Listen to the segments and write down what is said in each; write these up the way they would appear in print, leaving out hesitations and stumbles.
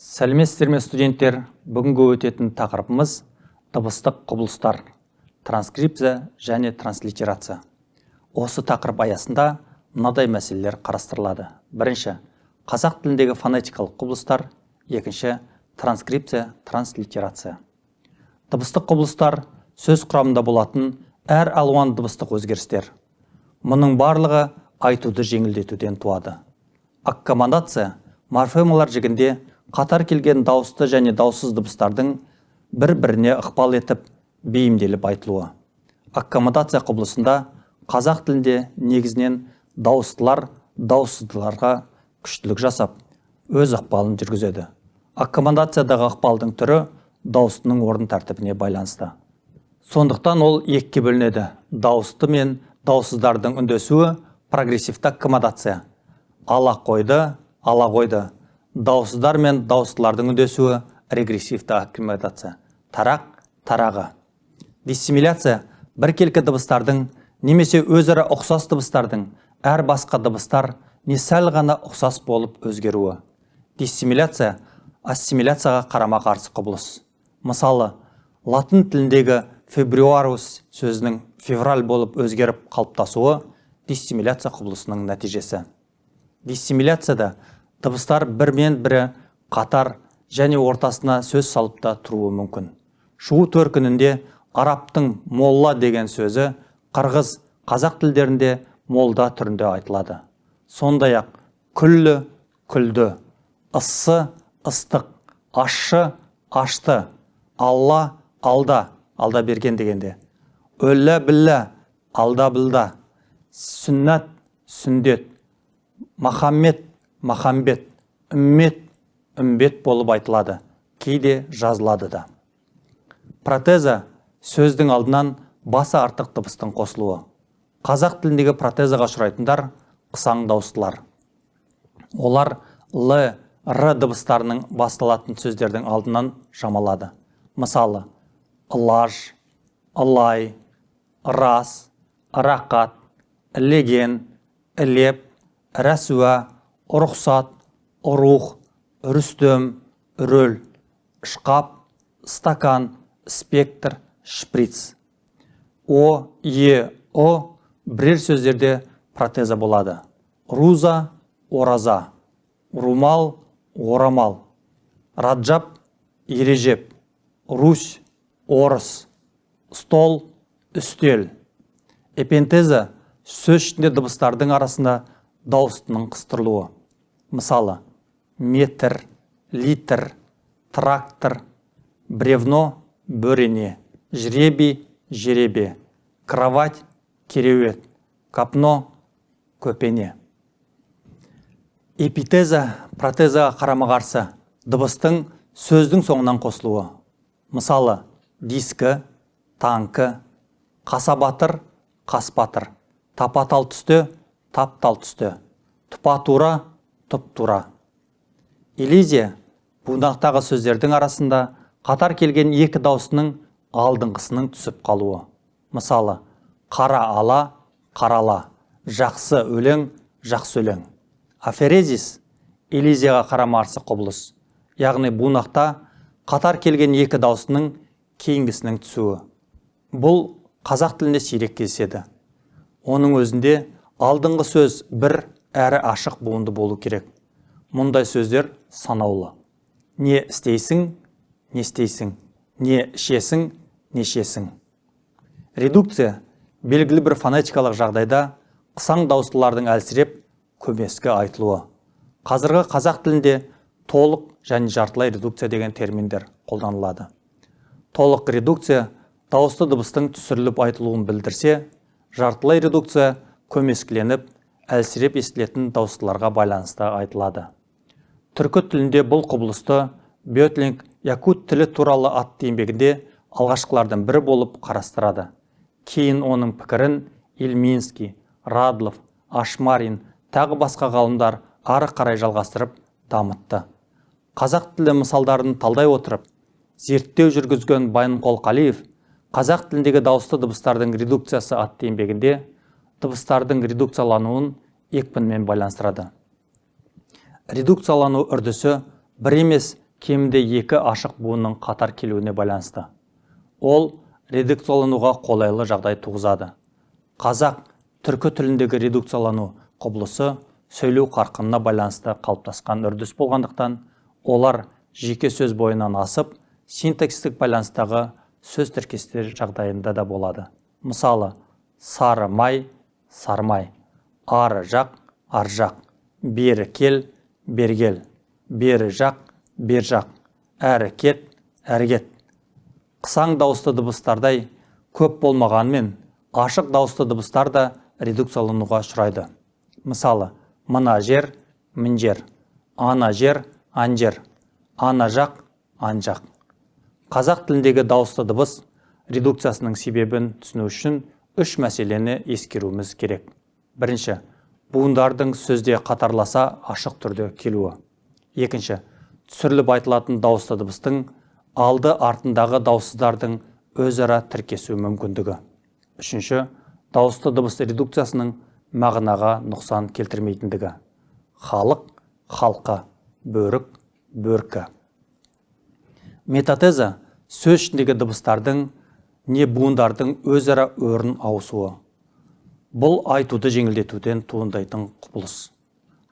Сәлеметсіздер ме студенттер, бүгінгі өтетін тақырыбымыз дыбыстық құбылыстар, транскрипция және транслитерация. Осы тақырып аясында мынадай мәселелер қарастырылады. Бірінші, қазақ тіліндегі фонетикалық құбылыстар, екінші, транскрипция, транслитерация. Дыбыстық құбылыстар сөз құрамында болатын әр алуан дыбыстық өзгерістер. Мұның барлығы айтуды жеңілдетуден туады. Аккомодация морфемалар жігінде қатар келген дауысты және дауыссыз дыбыстардың бір-біріне ықпал етіп, бейімделіп айтылуы. Аккомодация құбылысында қазақ тілінде негізінен дауыстылар дауыссыздыларға күштілік жасап, өз ықпалын жүргізеді. Аккомодациядағы ықпалдың түрі дауыстының орын тәртібіне байланысты. Сондықтан ол екіге бөлінеді. Дауысты мен дауыссыздардың үндесуі прогрессивті аккомодация. Ала қойды, ала қойды. Дауыссыздар мен дауыстылардың үндесуі регрессивті аккомодация. Тарақ, тарағы. Диссимиляция біркелкі дыбыстардың немесе өзара ұқсас дыбыстардың әр басқа дыбыстар не сәл ғана ұқсас болып өзгеруі. Диссимиляция ассимиляцияға қарама-қарсы құбылыс. Мысалы, латын тіліндегі фебруарус сөзінің февраль болып өзгеріп қалыптасуы диссимиляция құбылысының нәтижесі. Диссимиляцияда дыбыстар бірмен-бірі қатар және ортасына сөз салып та тұруы мүмкін. Шығу төркінінде араптың молла деген сөзі қырғыз, қазақ тілдерінде молда түрінде айтылады. Сондай-ақ күллі, күлді, ыссы, ыстық, ашшы, ашты, алла, алда, алда берген дегенде. Өллә, біллә, алда, білда, сүннәт, сүндет, махаммет, махамбет, үммет, үмбет болып айтылады, кейде жазылады да. Протеза сөздің алдынан басы артық дыбыстың қосылуы. Қазақ тіліндегі протезаға ұшырайтындар қысаң дауыстылар. Олар л, р дыбыстарының басталатын сөздердің алдынан жамалады. Мысалы, ылаж, ылай, рас, рақат, ілеген, ілеп, рәсуа, ұрықсат, ұрух, үрістем, үрөл, шқап, стакан, спектр, шприц. О, е, о бірер сөздерде протеза болады. Руза, ораза, румал, орамал, раджап, ережеп, русь, орыс, стол, үстел. Эпентеза сөз ішінде дыбыстардың арасында дауыстының қыстырылуы. Мысалы, метр, литр, трактор, бревно, бөрене, жреби, жеребе, кровать, кереует, капно, көпене. Эпитеза, протезаға қарама-қарсы дыбыстың сөздің соңынан қосылуы. Мысалы, дискі, танкі, қасабатыр, қаспатыр, тапатал түсті, таптал түсті, тұпа-тура, тұп-тура. Элизия бұнақтағы сөздердің арасында қатар келген екі дауысының алдыңғысының түсіп қалуы. Мысалы, қара ала, қарала, жақсы өлең, жақсы өлең. Аферезис элизияға қарама-қарсы құбылыс. Яғни бұнақта қатар келген екі дауысының кейінгісінің түсуі. Бұл қазақ тілінде сирек кездеседі. Оның өзінде алдыңғы сөз бір әрі ашық буынды болу керек. Мұндай сөздер санаулы. Не істейсің, не істейсің, не ішесің, не ішесің. Редукция белгілі бір фонетикалық жағдайда қысаң дауыстылардың әлсіреп көмескі айтылуы. Қазіргі қазақ тілінде толық және жартылай редукция деген терминдер қолданылады. Толық редукция дауысты дыбыстың түсіріліп айтылуын білдірсе, жартылай редукция көмескіленіп, әлсіреп естілетін дауыстыларға байланысты айтылады. Түркі тілінде бұл құбылысты Бетлинг якут тілі туралы атты еңбегінде алғашқылардың бірі болып қарастырады. Кейін оның пікірін Ильминский, Радлов, Ашмарин тағы басқа ғалымдар ары қарай жалғастырып дамытты. Қазақ тілі мысалдарын талдай отырып, зерттеу жүргізген Байынқол Қалиев қазақ тіліндегі дауысты дыбыстардың редукциясы атты еңбегінде дыбыстардың редукциялануын екпінмен байланыстырады. Редукциялану үрдісі бір емес кемінде 2 ашық буынның қатар келуіне байланысты. Ол редукциялануға қолайлы жағдай туғызады. Қазақ, түркі тіліндегі редукциялану құбылысы сөйлеу қарқынына байланысты қалыптасқан үрдіс болғандықтан, олар жеке сөз бойынан асып, синтаксистік байланыстағы сөз тіркестер жағдайында да болады. Мысалы, сары май, сармай, ары жақ, ар жақ, бері кел, бергел, бері жақ, бер жақ, әрі кет, әрі кет. Қысаң дауысты дыбыстардай көп болмағанмен, ашық дауысты дыбыстар да редукциялануға ұшырайды. Мысалы, мына жер, мін жер, ана жер, ан жер, ана жақ, ан жақ. Қазақ тіліндегі дауысты дыбыс редукциясының себебін түсіну үшін 3 мәселені ескеруіміз керек. Бірінші, буындардың сөзде қатарласа ашық түрде келуі. Екінші, түсіріліп айтылатын дауысты дыбыстың алды артындағы дауыссыздардың өзара тіркесу мүмкіндігі. Үшінші, дауысты дыбыс редукциясының мағынаға нұқсан келтірмейтіндігі. Халық, халқы, бөрік, бөркі. Метатеза сөз ішіндегі дыбыстардың не буындардың өзара өрін ауысуы. Бұл айтуды жеңілдетуден туындайтын құбылыс.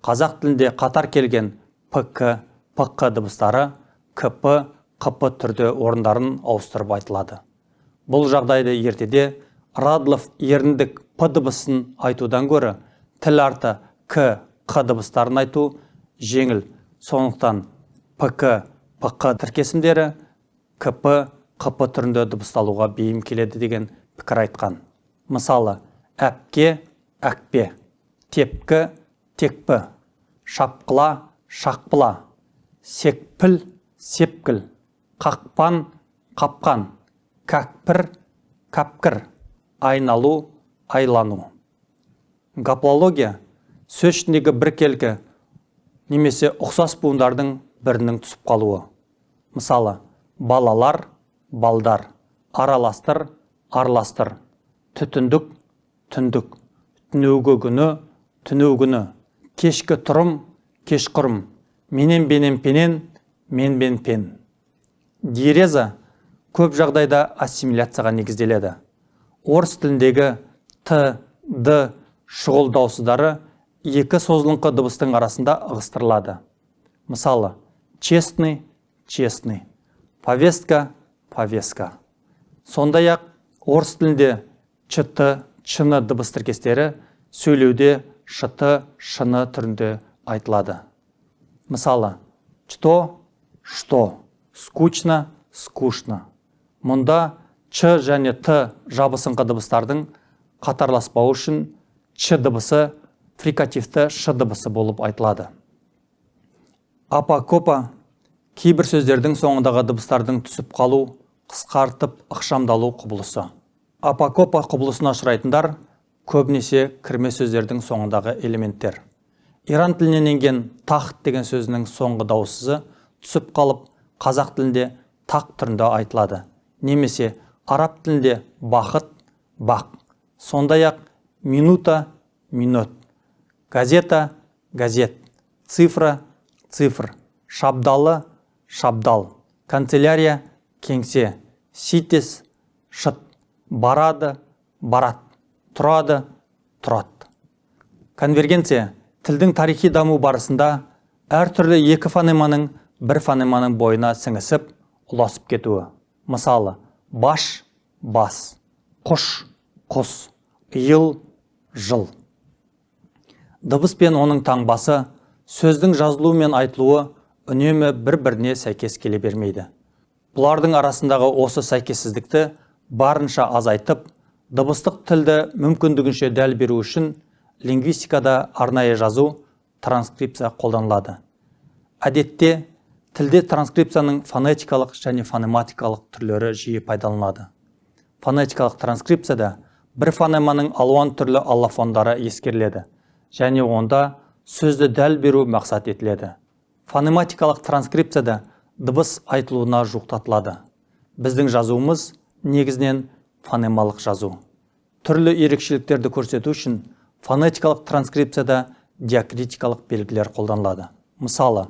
Қазақ тілінде қатар келген ПК, ПК дыбыстары КП, КП түрде орындарын ауыстырып айтылады. Бұл жағдайды ертеде Радлов еріндік П дыбысын айтудан көрі тіл арты К, Қ дыбыстарын айту жеңіл. Сондықтан ПК, ПК тіркесімдері КП, КП түрінде дыбысталуға бейім келеді деген пікір айтқан. Мысалы, әпке, әкпе, тепкі, текпі, шапқыла, шақпыла, секпіл, сепкіл, қақпан, қапқан, кәкпір, кәпкір, айналу, айлану. Гаплология сөз ішіндегі біркелкі немесе ұқсас буындардың бірінің түсіп қалуы. Мысалы, балалар, балдар, араластыр, араластыр, түтіндік, түндік, түнеугі күні, түнеугіні, кешкі тұрым, кешқұрым, менен бенен пенен, мен бен пен. Диереза көп жағдайда ассимиляцияға негізделеді. Орыс тіліндегі Т, Д шұғыл дауысыздары екі созылыңқы дыбыстың арасында ығыстырылады. Мысалы, честный, честный, повестка, повестка. Сондай-ақ орыс тілінде ЧТ, ЧН дыбыс тіркестері сөйлеуде ШТ, ШН түрінде айтылады. Мысалы, что, скучно, скучно. Мұнда Ч және Т жабысыңқы дыбыстардың қатарласпауы үшін Ч дыбысы фрикативті Ш дыбысы болып айтылады. Апа-копа кейбір сөздердің соңындағы дыбыстардың түсіп қалу, қысқартып ықшамдалу құбылысы. Апа-копа құбылысына ұшырайтындар көбінесе кірме сөздердің соңындағы элементтер. Иран тілінен енген тахт деген сөзінің соңғы дауыссызы түсіп қалып, қазақ тілінде тақ түрінде айтылады. Немесе араб тілінде бақыт, бақ. Сондай-ақ минута, минут, газета, газет, цифра, цифр, шабдалы, шабдал, канцелярия, кеңсе, ситес, шыт, барады, барат, тұрады, тұрат. Конвергенция тілдің тарихи даму барысында әртүрлі екі фонеманың бір фонеманың бойына сіңісіп, ұласып кетуі. Мысалы, баш, бас, құш, құс, иыл, жыл. Дыбыс пен оның таңбасы, сөздің жазылуы мен айтылуы үнемі бір-біріне сәйкес келе бермейді. Бұлардың арасындағы осы сәйкессіздікті барынша азайтып, дыбыстық тілді мүмкіндігінше дәл беру үшін лингвистикада арнайы жазу, транскрипция қолданылады. Әдетте, тілде транскрипцияның фонетикалық және фонематикалық түрлері жиі пайдаланылады. Фонетикалық транскрипцияда бір фонеманың алуан түрлі аллофондары ескеріледі, және онда сөзді дәл беру мақсат етіледі. Фонематикалық транскрипцияда дыбыс айтылуына жуықтатылады. Біздің жазуымыз негізінен фонемалық жазу. Түрлі ерекшеліктерді көрсету үшін фонетикалық транскрипцияда диакритикалық белгілер қолданылады. Мысалы,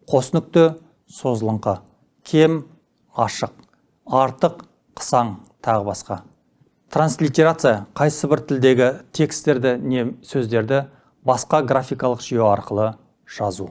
қос нүкте созылыңқы, кем, ашық, артық, қысаң, тағы басқа. Транслитерация қайсы бір тілдегі тексттерді не сөздерді басқа графикалық жүйе арқылы жазу.